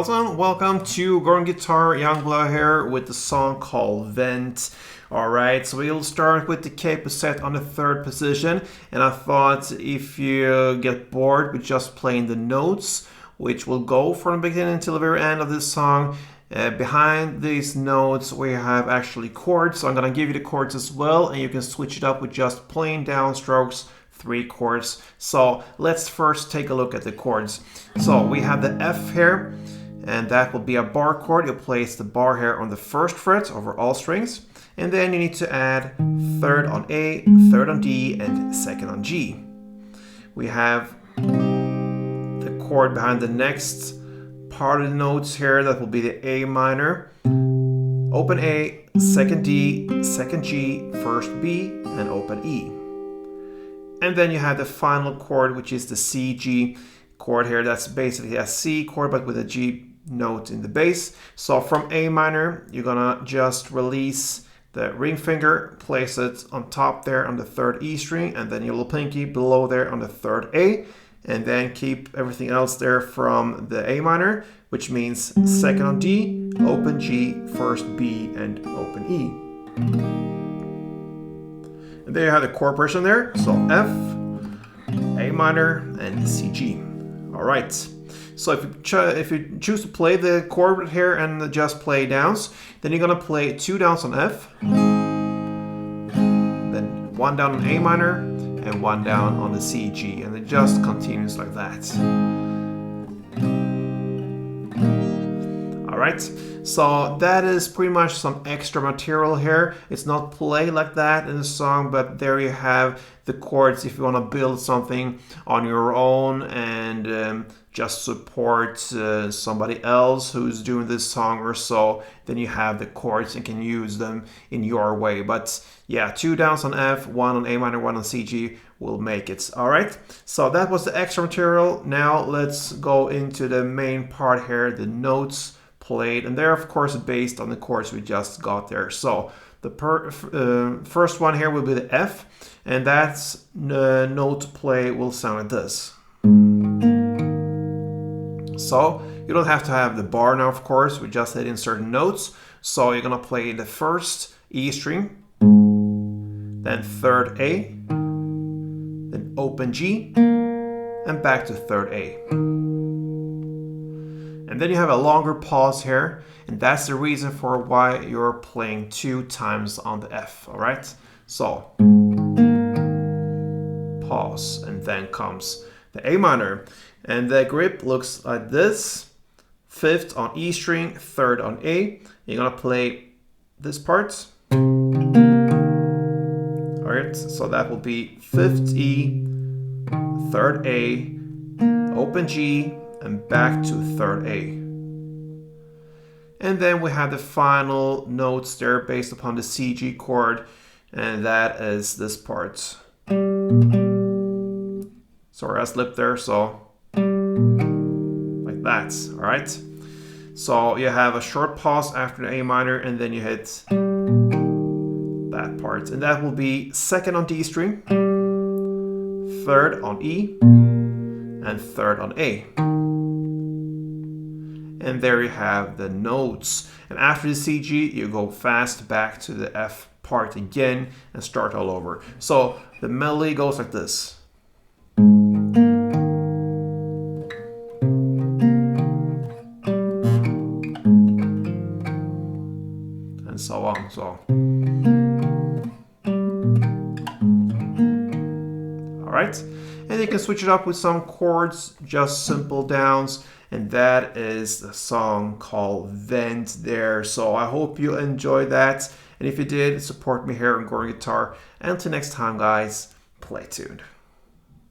girls, and welcome to Gordon Guitar, Young Bleu here with the song called Vent. Alright, so we'll start with the capo set on the 3rd position, and I thought if you get bored with just playing the notes, which will go from the beginning until the very end of this song, behind these notes we have actually chords, so I'm going to give you the chords as well, and you can switch it up with just plain downstrokes, 3 chords. So let's first take a look at the chords. So we have the F here, and that will be a bar chord. You'll place the bar here on the 1st fret over all strings, and then you need to add 3rd on A, 3rd on D, and 2nd on G. We have the chord behind the next part of the notes here. That will be the A minor, open A, 2nd D, 2nd G, 1st B, and open E. And then you have the final chord, which is the C G chord here. That's basically a C chord, but with a G note in the bass. So from A minor, you're gonna just release the ring finger, place it on top there on the 3rd E string, and then your little pinky below there on the 3rd A, and then keep everything else there from the A minor, which means 2nd on D, open G, 1st B, and open E. And there you have the chord progression there. So F, A minor, and C G. All right. So if you choose to play the chord here and just play downs, then you're gonna play 2 downs on F, then 1 down on A minor, and 1 down on the C G, and it just continues like that. Alright, so that is pretty much some extra material here. It's not played like that in the song, but there you have the chords if you want to build something on your own and just support somebody else who's doing this song or so. Then you have the chords and can use them in your way. But yeah, 2 downs on F, 1 on A minor, 1 on C G will make it. Alright, so that was the extra material. Now let's go into the main part here, the notes played, and they're of course based on the chords we just got there. So the first one here will be the F, and that's the note play will sound like this. So you don't have to have the bar now, of course, we just hit in certain notes. So you're gonna play the 1st E string, then 3rd A, then open G, and back to 3rd A. And then you have a longer pause here, and that's the reason for why you're playing 2 times on the F, all right? So, pause, and then comes the A minor. And the grip looks like this. 5th on E string, 3rd on A. You're gonna play this part. All right, so that will be 5th E, 3rd A, open G, and back to 3rd A. And then we have the final notes there based upon the C G chord, and that is this part. Sorry, I slipped there, so like that, all right? So you have a short pause after the A minor, and then you hit that part, and that will be 2nd on D string, 3rd on E, and 3rd on A. And there you have the notes. And after the C G, you go fast back to the F part again and start all over. So the melody goes like this. And so on. So. All right. And you can switch it up with some chords, just simple downs. And that is the song called Vent there. So I hope you enjoyed that. And if you did, support me here on Gordon Guitar. And until next time, guys, play tuned.